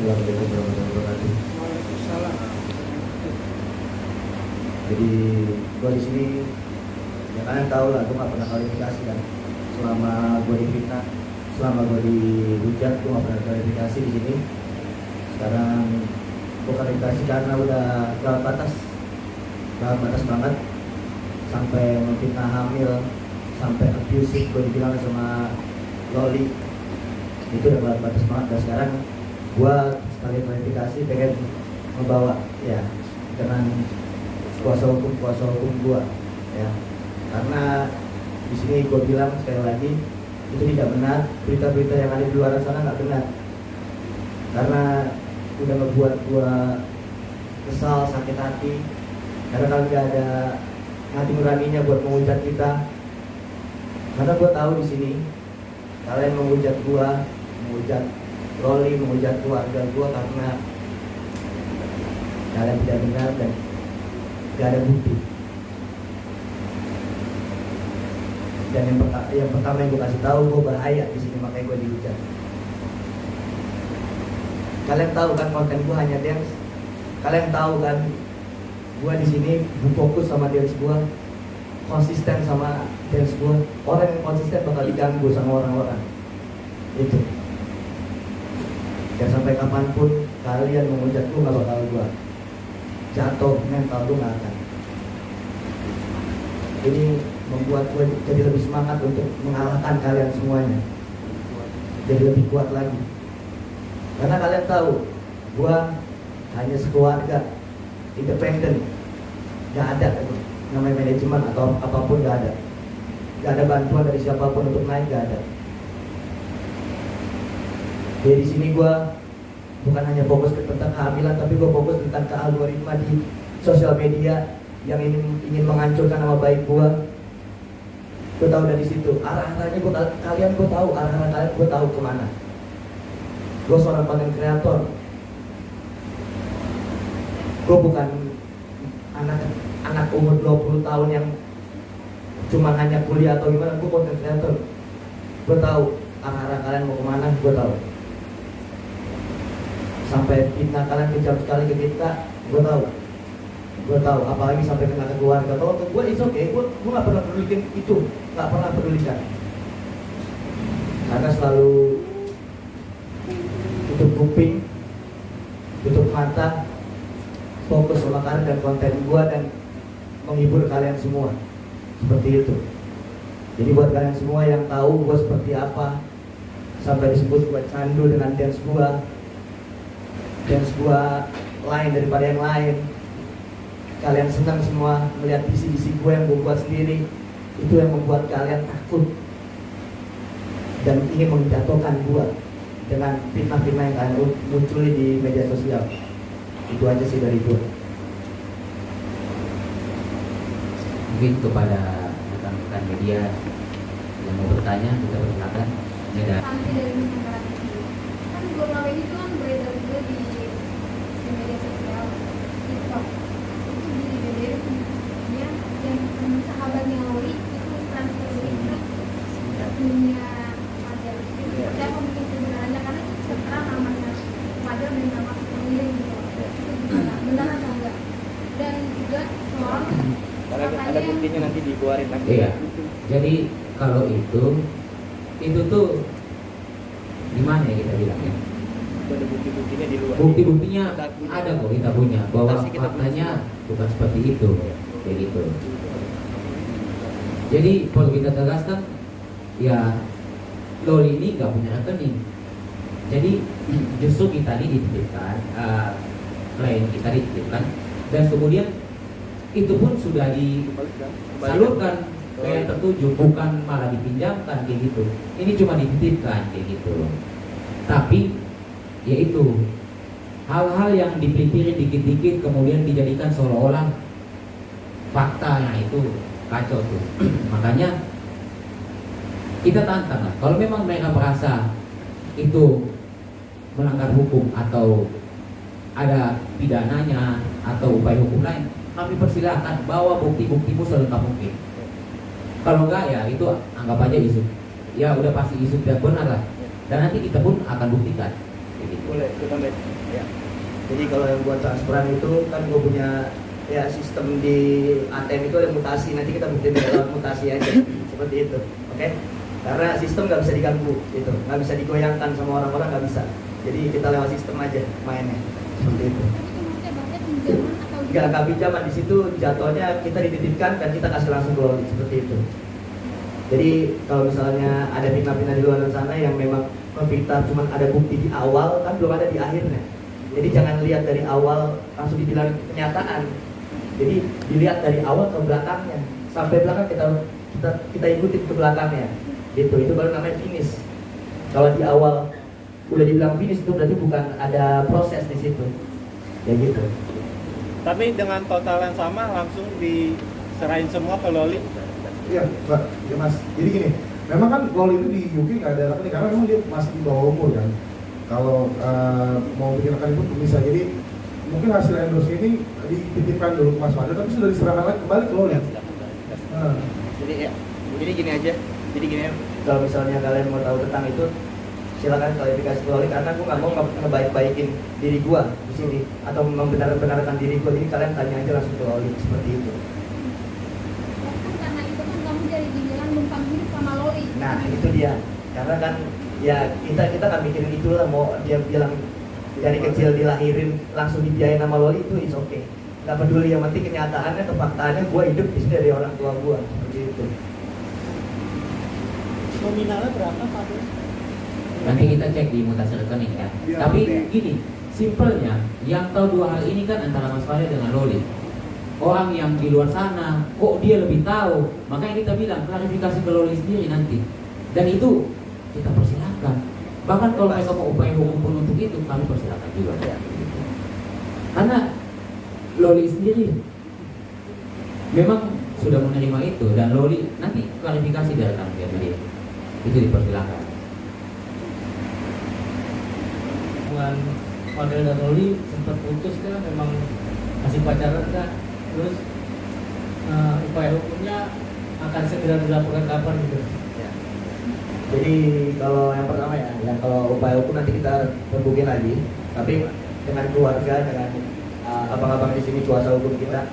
Assalamualaikum warahmatullahi wabarakatuh. Waalaikumsalam. Jadi gue di sini, ya kalian tahu lah, gue nggak pernah klarifikasi kan. Selama gue difitnah, selama gue dihujat, gue nggak pernah klarifikasi di sini. Sekarang gue klarifikasi karena udah lewat batas banget, sampai memfitnah hamil, sampai abusive gue dibilang sama Loli. Itu udah lewat batas banget. Dan sekarang gue sekali klarifikasi pengen membawa ya dengan kuasa hukum gue ya, karena di sini gue bilang sekali lagi itu tidak benar, berita-berita yang ada di luar sana nggak benar, karena udah ngebuat gue kesal, sakit hati, karena kalau nggak ada hati nuraninya buat menghujat kita. Karena gue tahu di sini kalian menghujat gue, menghujat Loli, menghujat keluarga gue karena kalian tidak benar dan gak ada bukti. Dan yang pertama yang gue kasih tahu, gue bahaya di sini, makanya gue dihujat. Kalian tahu kan konten gue hanya dance. Kalian tahu kan gue di sini fokus sama dance gue, konsisten sama dance gue. Orang yang konsisten bakal diganggu sama orang-orang. Itu. Dan sampai kapanpun kalian menghujat gue, gak bakal gue jatuh mental, gue gak akan. Ini membuat gue jadi lebih semangat untuk mengalahkan kalian semuanya, jadi lebih kuat lagi. Karena kalian tahu gue hanya sekeluarga, independen, gak ada namanya manajemen atau apapun, gak ada bantuan dari siapapun untuk naik, gak ada. Jadi di sini gue bukan hanya fokus tentang kehamilan, tapi gue fokus tentang algoritma di sosial media yang ingin menghancurkan nama baik gue. Gue tahu dari situ arah-arahnya, gue tahu arah-arah kalian, gue tahu kemana. Gue seorang konten kreator, gue bukan anak umur 20 tahun yang cuma hanya kuliah atau gimana. Gue konten kreator, gue tahu arah-arah kalian mau kemana, gue tahu. Sampai fitnah kalian kejam sekali ke kita, gue tahu, apalagi sampai kena ke keluarga. Kalau untuk gue it's okay, gue nggak pernah pedulikan itu, nggak pernah pedulikan, karena selalu tutup kuping, tutup mata, fokus sama karir dan konten gue dan menghibur kalian semua, seperti itu. Jadi buat kalian semua yang tahu gue seperti apa, sampai disebut gue candu dengan dance gue lain daripada yang lain. Kalian senang semua melihat visi-visi gue yang gue buat sendiri. Itu yang membuat kalian takut dan ingin menjatuhkan gue dengan fitnah-fitnah yang kalian muncul di media sosial. Itu aja sih dari gue. Mungkin kepada rekan-rekan media yang mau bertanya, kita persilakan. Sanksi dari Nusantara TV. Kan beberapa ini tuh kan beredar juga di media sosial, TikTok. Itu di BBM dia yang sahabatnya Loli itu transfer ke dunia Fajar. Saya mau bikin kebenarannya karena itu tertera namanya Fajar dan nama semuanya gitu. Itu benar atau enggak? Dan juga soal Ada buktinya nanti dikeluarin lagi. Iya. Jadi kalau itu tuh gimana ya kita bilangnya? Ada bukti-buktinya di luar. Bukti-buktinya ada kok, kita punya bahwa Kita faktanya bukan seperti itu, kayak gitu. Jadi kalau kita tegaskan, ya Loli ini nggak punya rekening. Jadi justru kita ini dititipkan, klien kita dititipkan, dan kemudian itu pun sudah disalurkan ke yang tertuju, bukan malah dipinjamkan kayak gitu. Ini cuma dititipkan kayak gitu. Tapi yaitu hal-hal yang dipelitirin dikit-dikit kemudian dijadikan seolah-olah fakta, yang itu kacau tuh. Makanya kita tantang lah, kalau memang mereka merasa itu melanggar hukum atau ada pidananya atau upaya hukum lain, kami persilakan bawa bukti-buktimu selengkap mungkin. Kalau enggak ya itu anggap aja isu. Ya udah pasti isu tidak benar lah. Dan nanti kita pun akan buktikan. Kayak gitu. Boleh, gue tambahin. Ya. Jadi kalau yang buat transferan itu kan gue punya ya sistem di ATM itu ada mutasi, nanti kita buktiin lewat mutasi aja seperti itu, oke? Karena sistem nggak bisa diganggu, gitu, nggak bisa digoyangkan sama orang-orang, nggak bisa. Jadi kita lewat sistem aja mainnya seperti itu. Tapi itu maksudnya berarti pinjaman atau Nggak pinjaman, di situ jatuhnya kita dititipkan dan kita kasih langsung ke loli seperti itu. Jadi kalau misalnya ada fitnah-fitnah di luar sana yang memang memfitnah cuma ada bukti di awal, kan belum ada di akhirnya. Jadi jangan lihat dari awal langsung dibilang kenyataan. Jadi dilihat dari awal ke belakangnya, sampai belakang kita ikutin ke belakangnya. Gitu, itu baru namanya finish. Kalau di awal udah dibilang finish itu berarti bukan ada proses di situ. Ya gitu. Tapi dengan total yang sama langsung diserahin semua ke Loli. Iya, Mbak. Ya Mas. Jadi gini, memang kan loli itu di UK nggak ada rekening karena memang dia masih di bawah umur kan. Kalau mau bikin rekening pun bisa. Jadi mungkin hasil endorse ini dititipkan dulu ke Mas Fadil, tapi sudah diserahkan lagi kembali ke loli. Nah, Jadi ya, jadi gini aja. Jadi gini ya. Kalau misalnya kalian mau tahu tentang itu, silakan klarifikasi ke loli, karena aku nggak mau ngebaik-baikin diri gua di sini atau membenar-benarkan diri gua. Jadi kalian tanya aja langsung ke loli seperti itu. kan karena itu kan kamu jadi dibilang numpang hidup sama Loli. Nah itu dia, karena kan ya kita kan mikirin itu lah, mau dia bilang dari kecil dilahirin langsung dibiayain sama loli itu is oke, nggak peduli, yang penting kenyataannya atau faktanya gue hidup di sini dari orang tua gue seperti itu. Nominalnya berapa Pak? Nanti kita cek di mutasi rekening ya. Iya, Tapi oke. gini, simpelnya yang tahu dua hal ini kan antara Mas Fadil dengan Loli. Orang yang di luar sana, kok dia lebih tahu? Makanya kita bilang klarifikasi ke Loli sendiri nanti. Dan itu kita persilakan. Bahkan kalau mereka mau upaya hukum pun untuk itu, kami persilakan juga. Karena Loli sendiri memang sudah menerima itu, dan Loli nanti klarifikasi dari kami ya, dia. Itu dipersilakan. Hubungan Fadil dan Loli sempat putus kan, memang masih pacaran kan, terus upaya hukumnya akan segera dilaporkan kapan gitu. Ya. Jadi kalau yang pertama ya, yang kalau upaya hukum nanti kita rembukin lagi, tapi dengan keluarga, dengan abang-abang di sini kuasa hukum kita.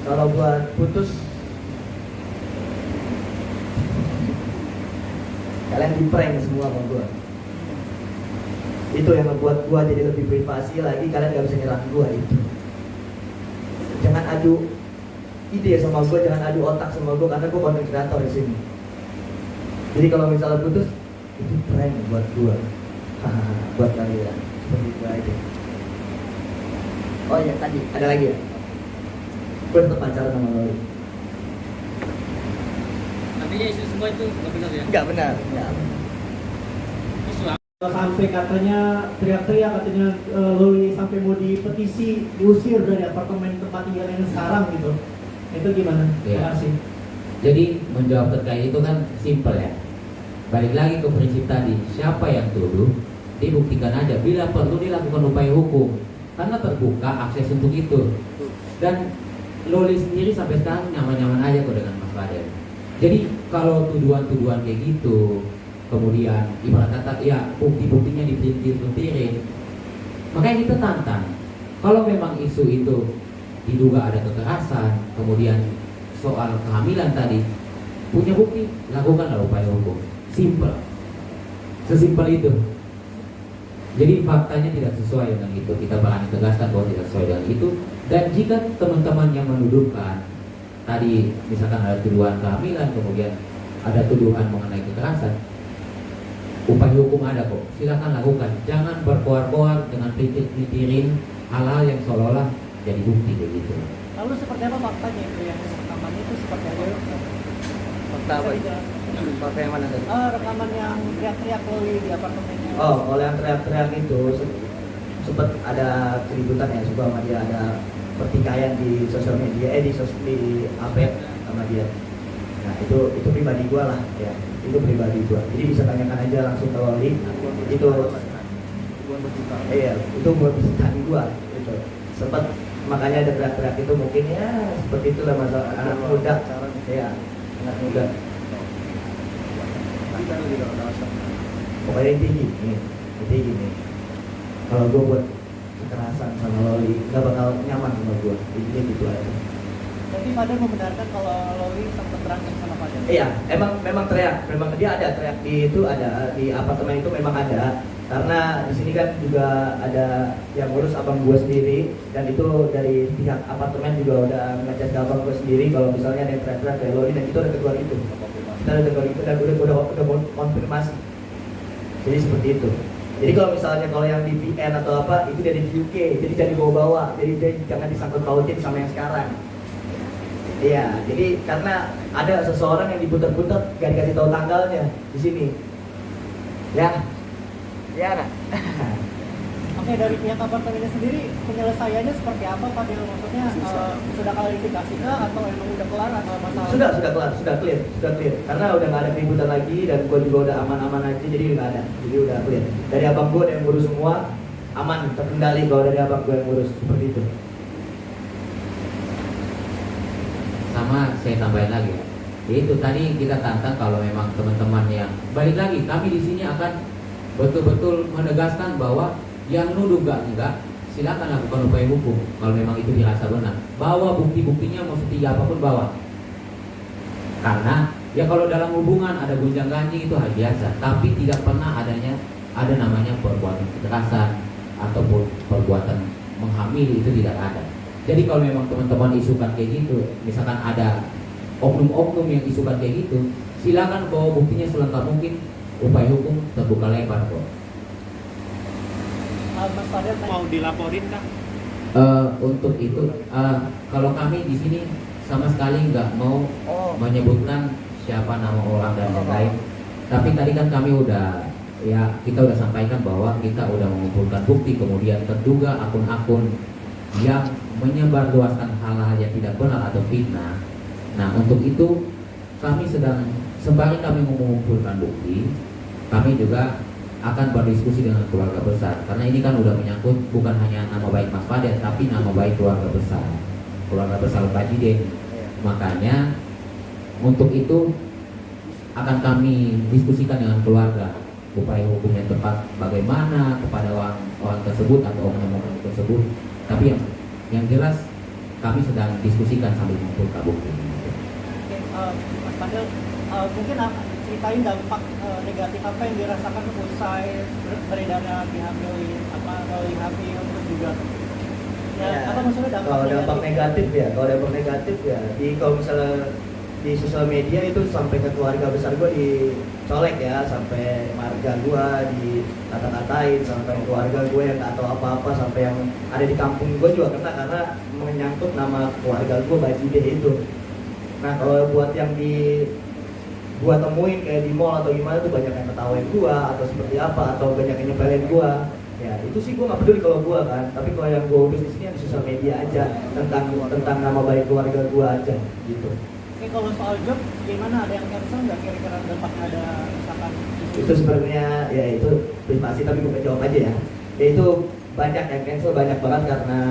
Kalau buat putus, kalian di prank semua sama gua. Itu yang ngebuat gua jadi lebih privasi lagi, kalian gak bisa nyerang gua itu. Jangan adu ide sama gua, jangan adu otak sama gua, karena gua konten kreator di sini. Jadi kalau misalnya putus, itu prank buat gua. Hahaha, buat kalian. Seperti itu aja. Oh iya, tadi ada lagi ya? Gue tetap pacaran sama Loli. Artinya isu semua itu nggak benar ya? Enggak benar. Enggak. Sampai katanya teriak-teriak, katanya Loli sampai mau dipetisi diusir dari apartemen tempat tinggalnya sekarang gitu. Itu gimana? Iya. Terima kasih. Jadi menjawab terkait itu kan simpel ya. Balik lagi ke prinsip tadi, siapa yang tuduh, dibuktikan aja. Bila perlu dilakukan upaya hukum, karena terbuka akses untuk itu. Dan Loli sendiri sampai sekarang nyaman-nyaman aja kok dengan Mas Fadil. Jadi kalau tuduhan-tuduhan kayak gitu, kemudian ibarat kata ya bukti-buktinya dipelintir-pelintirin, makanya kita tantang. Kalau memang isu itu diduga ada kekerasan, kemudian soal kehamilan tadi, punya bukti, lakukanlah upaya hukum. Simpel, sesimpel itu. Jadi faktanya tidak sesuai dengan itu, kita berani tegaskan bahwa tidak sesuai dengan itu. Dan jika teman-teman yang menuduhkan tadi, misalkan ada tuduhan kehamilan, kemudian ada tuduhan mengenai kekerasan, upaya hukum ada kok, silakan lakukan. Jangan berkoar-koar dengan pelintir-pelintirin hal-hal yang seolah-olah jadi bukti kayak gitu. Lalu seperti apa faktanya itu yang rekaman itu seperti apa? Fakta apa itu? Fakta yang mana tadi? Rekaman yang teriak-teriak Loli di apartemennya. Oh, kalau yang teriak-teriak itu sempat ada keributan ya, sama dia ada pertikaian di sosial media, di HP sama dia. Nah itu pribadi gua lah ya, itu pribadi gua. Jadi bisa tanyakan aja langsung ke Loli. Itu iya, itu buat bisaan gua itu. Sempat makanya ada teriak-teriak itu, mungkin ya seperti itulah masalah anak muda. Ya, anak muda. Pokoknya intinya gini. kalau gue buat kekerasan sama Loli nggak bakal nyaman sama gue, intinya gitu aja. Jadi Fadel membenarkan kalau Loli sempat berantem sama Fadel? Iya, memang teriak, memang dia ada teriak di itu, ada di apartemen itu memang ada, karena di sini kan juga ada yang ngurus abang gue sendiri, dan itu dari pihak apartemen juga udah ngechat ke abang gue sendiri kalau misalnya ada yang teriak-teriak kayak Loli, dan itu udah keluar itu, kita udah keluar itu dan udah konfirmasi, jadi seperti itu. Jadi kalau misalnya kalau yang di VN atau apa itu dari UK, jadi jangan dibawa-bawa, jadi jangan disangkut pautin sama yang sekarang. Iya, jadi karena ada seseorang yang diputar-putar gak dikasih tahu tanggalnya di sini. Ya, ya nggak? Oke, dari pihak apartemennya sendiri penyelesaiannya seperti apa Fadel? Maksudnya sudah klarifikasi kah atau emang udah kelar atau masalah? Sudah kelar, sudah clear. Karena udah nggak ada keributan lagi dan gue juga udah aman-aman aja, jadi nggak ada, jadi udah clear. Dari abang gue yang ngurus semua aman, terkendali kalau dari abang gue yang ngurus seperti itu. Sama saya tambahin lagi ya. Itu tadi kita tantang kalau memang teman-teman yang balik lagi, kami di sini akan betul-betul menegaskan bahwa yang nuduh enggak, silakan lakukan upaya hukum kalau memang itu dirasa benar. Bawa bukti-buktinya mau setinggi apapun bawa. Karena ya kalau dalam hubungan ada gonjang-ganjing itu hal biasa, tapi tidak pernah ada namanya perbuatan kekerasan ataupun perbuatan menghamili, itu tidak ada. Jadi kalau memang teman-teman isukan kayak gitu, misalkan ada oknum-oknum yang isukan kayak gitu, silakan bawa buktinya selengkap mungkin, upaya hukum terbuka lebar kok. Mas Fadel Mau dilaporin kah? Untuk itu, kalau kami di sini sama sekali nggak mau menyebutkan siapa nama orang dan lain-lain. Tapi tadi kan kami kita udah sampaikan bahwa kita udah mengumpulkan bukti, kemudian terduga akun-akun yang menyebarluaskan hal-hal yang tidak benar atau fitnah. Nah, untuk itu kami sedang sembari kami mengumpulkan bukti, kami juga akan berdiskusi dengan keluarga besar, karena ini kan udah menyangkut bukan hanya nama baik Mas Fadel, tapi nama baik keluarga besar Bajiden. Makanya untuk itu akan kami diskusikan dengan keluarga upaya hukum yang tepat bagaimana kepada orang tersebut atau oknum-oknum tersebut. Tapi yang jelas kami sedang diskusikan sambil mengumpulkan bukti. Oke, Mas Fadel, mungkin ceritain dampak negatif apa yang dirasakan usai beredarnya dihamilin Loli hamil, terus juga apa maksudnya dampak negatif ya kalau misalnya di sosial media itu sampai ke keluarga besar gue dicolek ya, sampai marga gue dikata-katain, sampai keluarga gue yang nggak tahu apa-apa, sampai yang ada di kampung gue juga kena karena menyangkut nama keluarga gue Bajide itu. Nah kalau buat yang gua temuin kayak di mall atau gimana tuh banyak yang ketawain gua atau seperti apa atau banyak yang nyepelin gua. Ya itu sih gua nggak peduli kalau gua kan, tapi kalau yang gua urus di sini di sosial media aja tentang nama baik keluarga gua aja gitu. Oke, kalau soal job gimana, ada yang cancel nggak kira-kira dampaknya, ada misalkan Itu sebenarnya ya itu privasi tapi gua jawab aja ya. Ya itu banyak yang cancel, banyak banget karena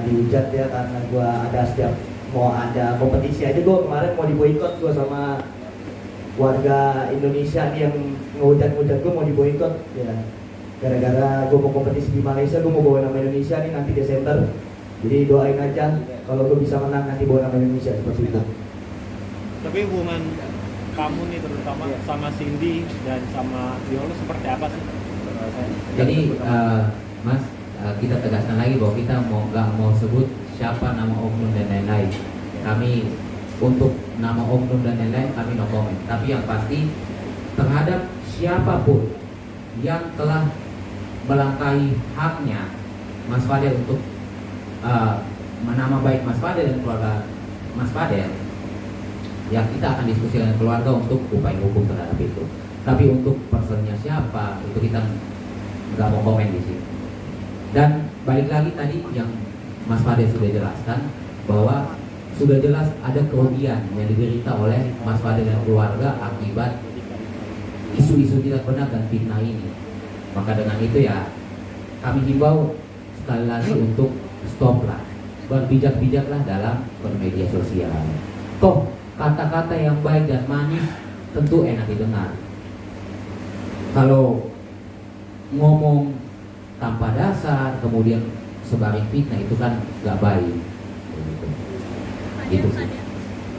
dihujat ya, karena gua ada setiap mau ada kompetisi aja gua kemarin mau diboikot gua sama warga Indonesia nih yang ngehujat-ngehujat gue mau diboikot ya, gara-gara gue mau kompetisi di Malaysia, gue mau bawa nama Indonesia nih nanti Desember, jadi doain aja kalau gue bisa menang nanti bawa nama Indonesia seperti itu. Tapi hubungan kamu nih terutama sama Cindy dan sama Yolo seperti apa sih? Jadi Mas, kita tegaskan lagi bahwa kita nggak mau sebut siapa nama oknum dan lain-lain. Kami untuk nama oknum dan lain-lain kami no comment. Tapi yang pasti terhadap siapapun yang telah melangkahi haknya Mas Fadel untuk nama baik Mas Fadel dan keluarga Mas Fadel, ya kita akan diskusi dengan keluarga untuk upaya hukum terhadap itu. Tapi untuk personnya siapa itu kita nggak mau komen di sini. Dan balik lagi tadi yang Mas Fadel sudah jelaskan bahwa sudah jelas ada kerugian yang diderita oleh Mas Fadel dan keluarga akibat isu-isu tidak benar dan fitnah ini. Maka dengan itu ya kami himbau sekali lagi untuk stoplah, berbijak-bijaklah dalam bermedia sosial. Toh kata-kata yang baik dan manis tentu enak didengar. Kalau ngomong tanpa dasar, kemudian sebaring fitnah, itu kan nggak baik. Gitu sih.